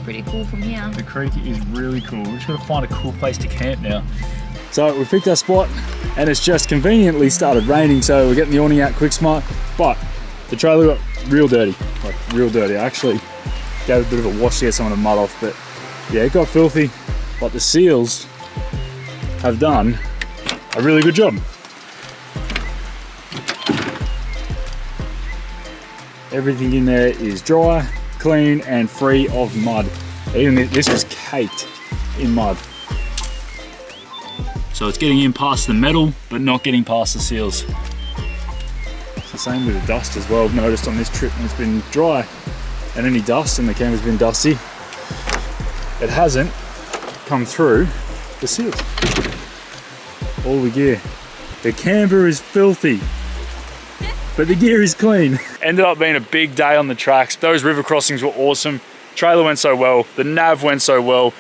pretty cool from here. The creek is really cool. We're just gotta find a cool place to camp now. So we picked our spot and it's just conveniently started raining, so we're getting the awning out quick smart, but the trailer got real dirty, like real dirty. I actually gave a bit of a wash to get some of the mud off, but yeah, it got filthy, but the seals have done a really good job. Everything in there is dry, clean, and free of mud. Even this is caked in mud. So it's getting in past the metal, but not getting past the seals. It's the same with the dust as well. I've noticed on this trip when it's been dry and any dust and the camper's been dusty, it hasn't come through the seals. All the gear. The camper is filthy, but the gear is clean. Ended up being a big day on the tracks. Those river crossings were awesome. Trailer went so well, the nav went so well.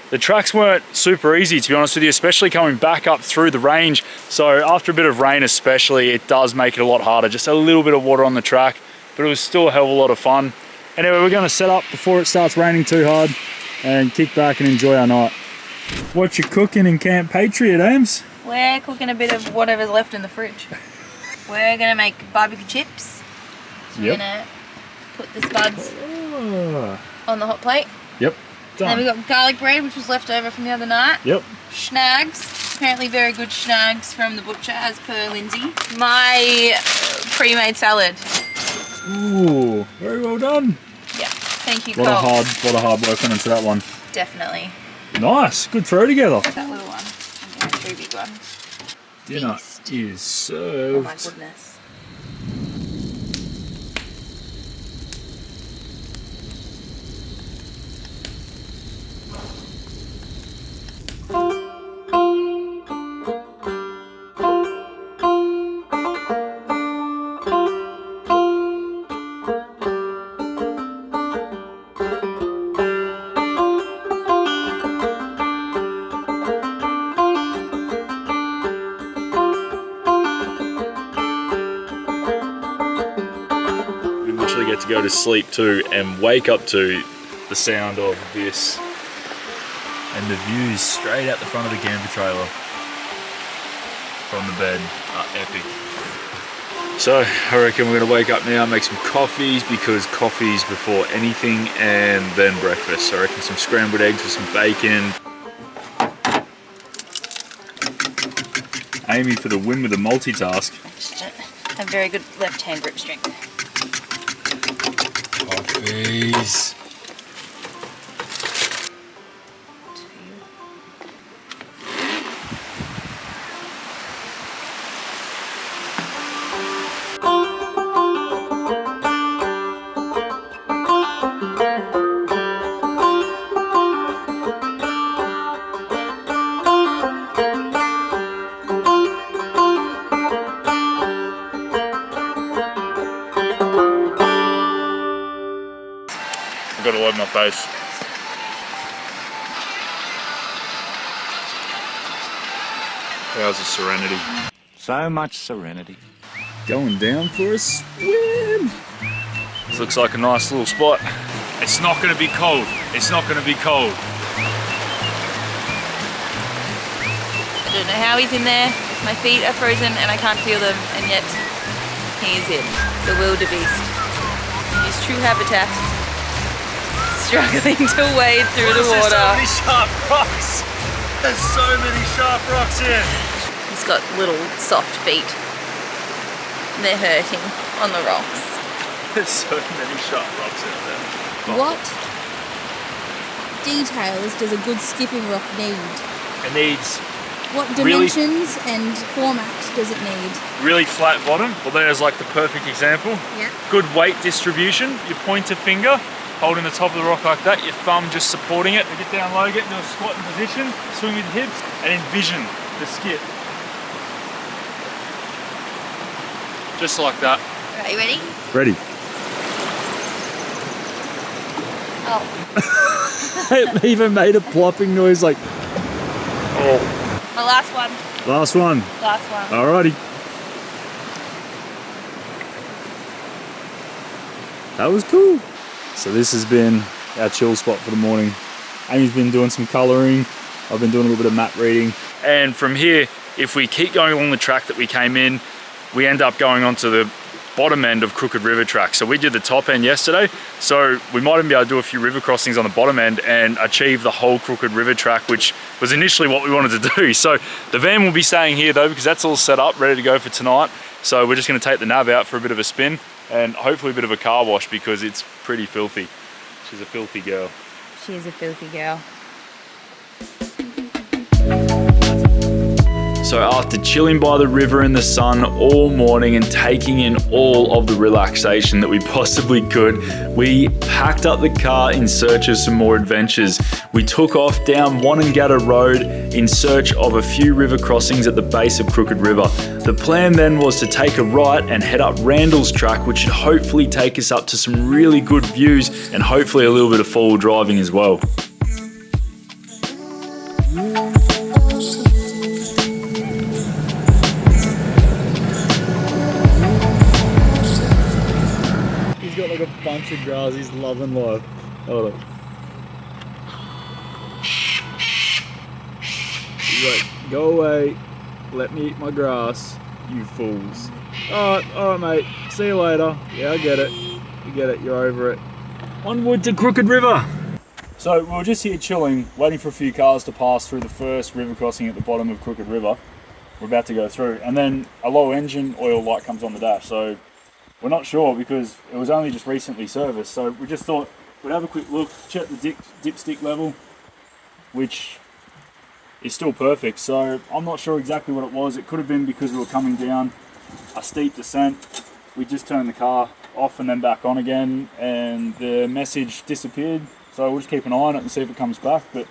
The tracks weren't super easy, to be honest with you, especially coming back up through the range. So after a bit of rain especially, it does make it a lot harder. Just a little bit of water on the track, but it was still a hell of a lot of fun. Anyway, we're gonna set up before it starts raining too hard and kick back and enjoy our night. What you cooking in Camp Patriot, Ames? We're cooking a bit of whatever's left in the fridge. We're gonna make barbecue chips. So we're gonna put the spuds on the hot plate. Yep. Done. And then we've got garlic bread, which was left over from the other night. Yep. Schnags, apparently very good schnags from the butcher, as per Lindsay. My pre-made salad. Ooh, very well done. Yeah, thank you, Cole. Lot of hard work went into that one. Definitely. Nice, good throw together. That little one, and the 3 big ones. Dinner is served. Oh my goodness. Get to go to sleep to and wake up to the sound of this, and the views straight out the front of the camper trailer from the bed are epic. So I reckon we're gonna wake up now, make some coffees, because coffee's before anything, and then breakfast. So I reckon some scrambled eggs with some bacon. Amy for the win with the multitask. A very good left-hand grip strength. Coffees. I've got all over my face. How's the serenity? So much serenity. Going down for a swim. This looks like a nice little spot. It's not going to be cold. It's not going to be cold. I don't know how he's in there. My feet are frozen and I can't feel them, and yet he is in the wildebeest in his true habitat, struggling to wade through the water. There's so many sharp rocks. There's so many sharp rocks here. He's got little soft feet. They're hurting on the rocks. There's so many sharp rocks out there. What details does a good skipping rock need? It needs what dimensions and format does it need? Really flat bottom. Well, there's like the perfect example. Yeah. Good weight distribution. Your pointer finger holding the top of the rock like that. Your thumb just supporting it. Get down low, get into a squatting position, swing with your hips, and envision the skip. Just like that. Are you ready? Ready. Oh. It even made a plopping noise like, oh. My last one. Last one. Last one. Alrighty. That was cool. So this has been our chill spot for the morning. Amy's been doing some colouring. I've been doing a little bit of map reading. And from here, if we keep going along the track that we came in, we end up going onto the bottom end of Crooked River track. So we did the top end yesterday, so we might even be able to do a few river crossings on the bottom end and achieve the whole Crooked River track, which was initially what we wanted to do. So the van will be staying here though, because that's all set up, ready to go for tonight. So we're just gonna take the nav out for a bit of a spin and hopefully a bit of a car wash, because it's pretty filthy. She's a filthy girl. She is a filthy girl. So after chilling by the river in the sun all morning and taking in all of the relaxation that we possibly could, we packed up the car in search of some more adventures. We took off down Wonnangatta Road in search of a few river crossings at the base of Crooked River. The plan then was to take a right and head up Randal's track, which should hopefully take us up to some really good views and hopefully a little bit of four-wheel driving as well. A bunch of grass, he's loving life. Hold on. He's like, go away, let me eat my grass, you fools. Alright mate, see you later. Yeah, I get it. You get it, you're over it. Onward to Crooked River. So we were just here chilling, waiting for a few cars to pass through the first river crossing at the bottom of Crooked River. We're about to go through, and then a low engine oil light comes on the dash. So we're not sure because it was only just recently serviced, so we just thought we'd have a quick look, check the dipstick level, which is still perfect. So I'm not sure exactly what it was. It could have been because we were coming down a steep descent. We just turned the car off and then back on again, and the message disappeared. So we'll just keep an eye on it and see if it comes back. But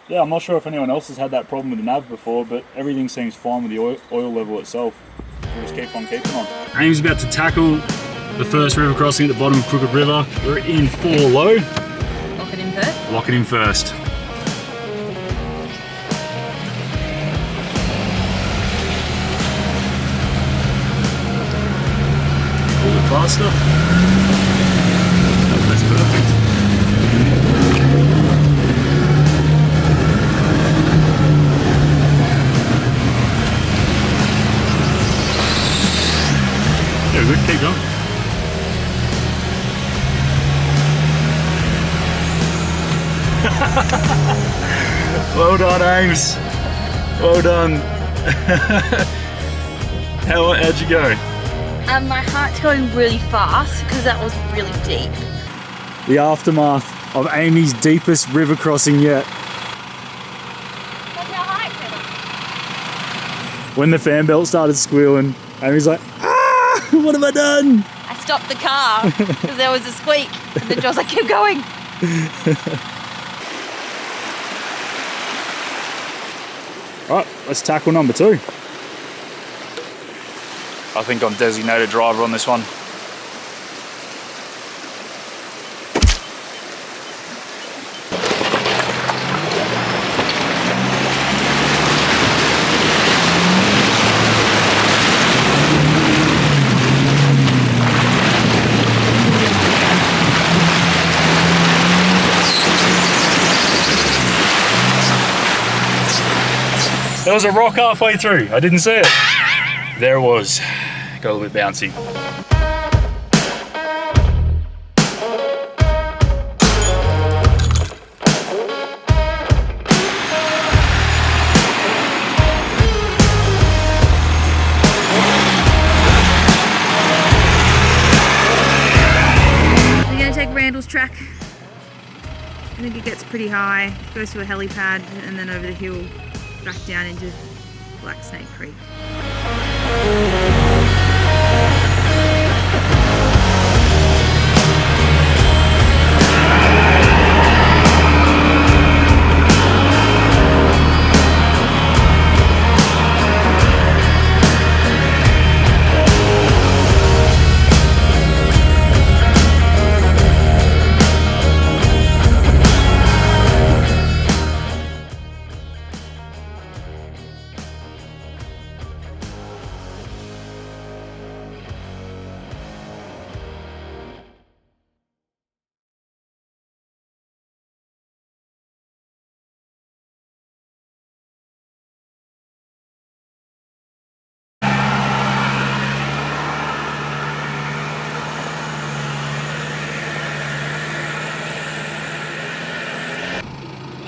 yeah, I'm not sure if anyone else has had that problem with the nav before, but everything seems fine with the oil level itself. We'll just keep on keeping on. Aim's about to tackle the first river crossing at the bottom of Crooked River. We're in 4 low. Lock it in first. Lock it in first. A little bit faster. That's perfect. Yeah, good, keep going. Well done, Ames. Well done. How'd you go? My heart's going really fast because that was really deep. The aftermath of Amy's deepest river crossing yet. What's our height, Trevor? When the fan belt started squealing, Amy's like, ah, what have I done? I stopped the car because there was a squeak, and then Joel's like, keep going. Alright, let's tackle number 2. I think I'm designated driver on this one. There was a rock halfway through. I didn't see it. There it was. Got a little bit bouncy. We're going to take Randal's track. I think it gets pretty high, goes to a helipad and then over the hill back down into Black Snake Creek.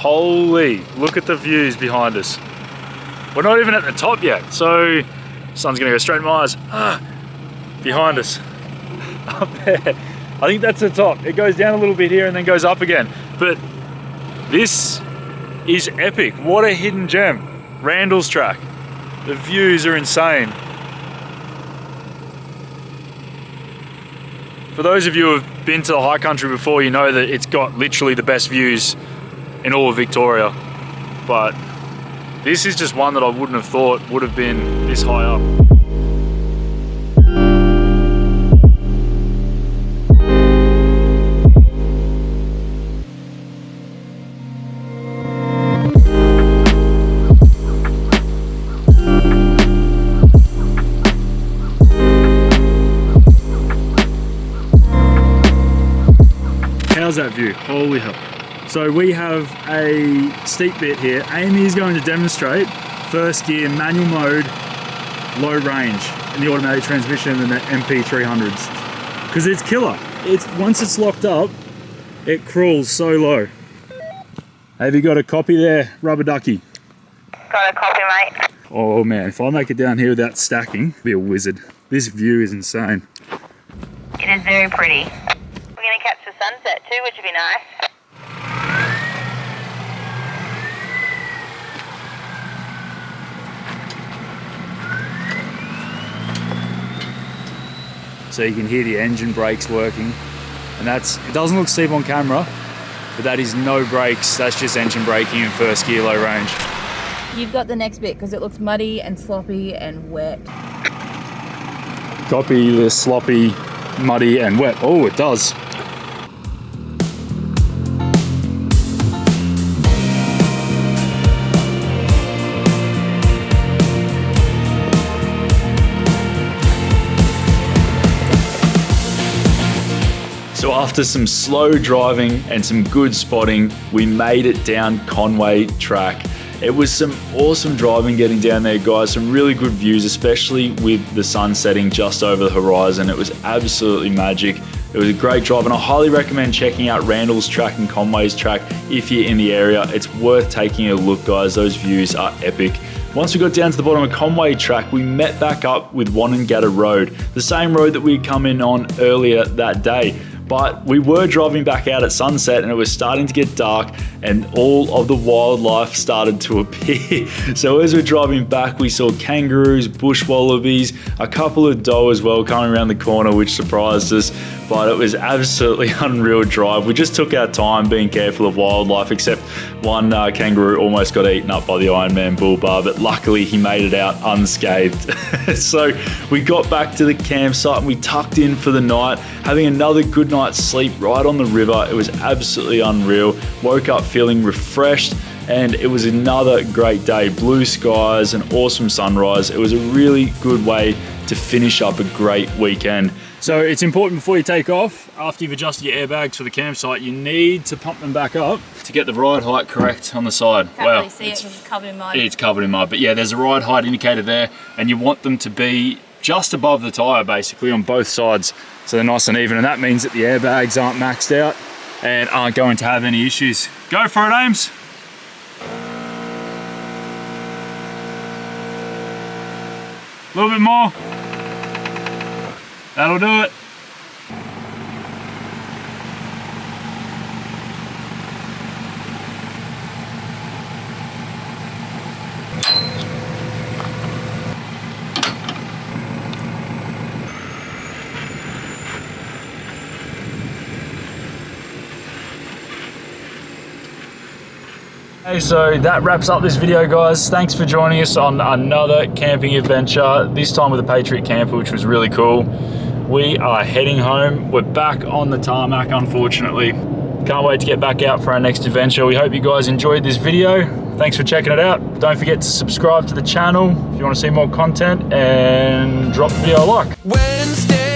Holy, look at the views behind us. We're not even at the top yet, so sun's gonna go straight in my eyes. Behind us, up there. I think that's the top. It goes down a little bit here and then goes up again. But this is epic. What a hidden gem. Randal's track. The views are insane. For those of you who have been to the high country before, you know that it's got literally the best views in all of Victoria. But this is just one that I wouldn't have thought would have been this high up. How's that view? Holy hell. So we have a steep bit here. Amy is going to demonstrate first gear manual mode, low range in the automatic transmission and the MP300s. Because it's killer. Once it's locked up, it crawls so low. Have you got a copy there, Rubber Ducky? Got a copy, mate. Oh man, if I make it down here without stacking, I'll be a wizard. This view is insane. It is very pretty. We're going to catch the sunset too, which would be nice. So you can hear the engine brakes working. And it doesn't look steep on camera, but that is no brakes. That's just engine braking in first gear, low range. You've got the next bit because it looks muddy and sloppy and wet. Copy the sloppy, muddy and wet. Oh, it does. So after some slow driving and some good spotting, we made it down Conway track. It was some awesome driving getting down there, guys. Some really good views, especially with the sun setting just over the horizon. It was absolutely magic. It was a great drive, and I highly recommend checking out Randal's track and Conway's track if you're in the area. It's worth taking a look, guys. Those views are epic. Once we got down to the bottom of Conway track, we met back up with Wonnangatta Road, the same road that we had come in on earlier that day. But we were driving back out at sunset and it was starting to get dark and all of the wildlife started to appear. So as we're driving back, we saw kangaroos, bush wallabies, a couple of doe as well coming around the corner, which surprised us. But it was absolutely unreal drive. We just took our time being careful of wildlife, except one kangaroo almost got eaten up by the Ironman bull bar, but luckily he made it out unscathed. So we got back to the campsite and we tucked in for the night, having another good night's sleep right on the river. It was absolutely unreal. Woke up feeling refreshed and it was another great day. Blue skies, an awesome sunrise. It was a really good way to finish up a great weekend. So it's important before you take off, after you've adjusted your airbags for the campsite, you need to pump them back up to get the ride height correct on the side. Can't really see it because it's covered in mud. It's covered in mud, but yeah, there's a ride height indicator there and you want them to be just above the tyre basically on both sides, so they're nice and even, and that means that the airbags aren't maxed out and aren't going to have any issues. Go for it, Ames. A little bit more. That'll do it. Hey, so that wraps up this video, guys. Thanks for joining us on another camping adventure, this time with a Patriot camper, which was really cool. We are heading home. We're back on the tarmac, unfortunately. Can't wait to get back out for our next adventure. We hope you guys enjoyed this video. Thanks for checking it out. Don't forget to subscribe to the channel if you want to see more content, and drop the video a like. Wednesday.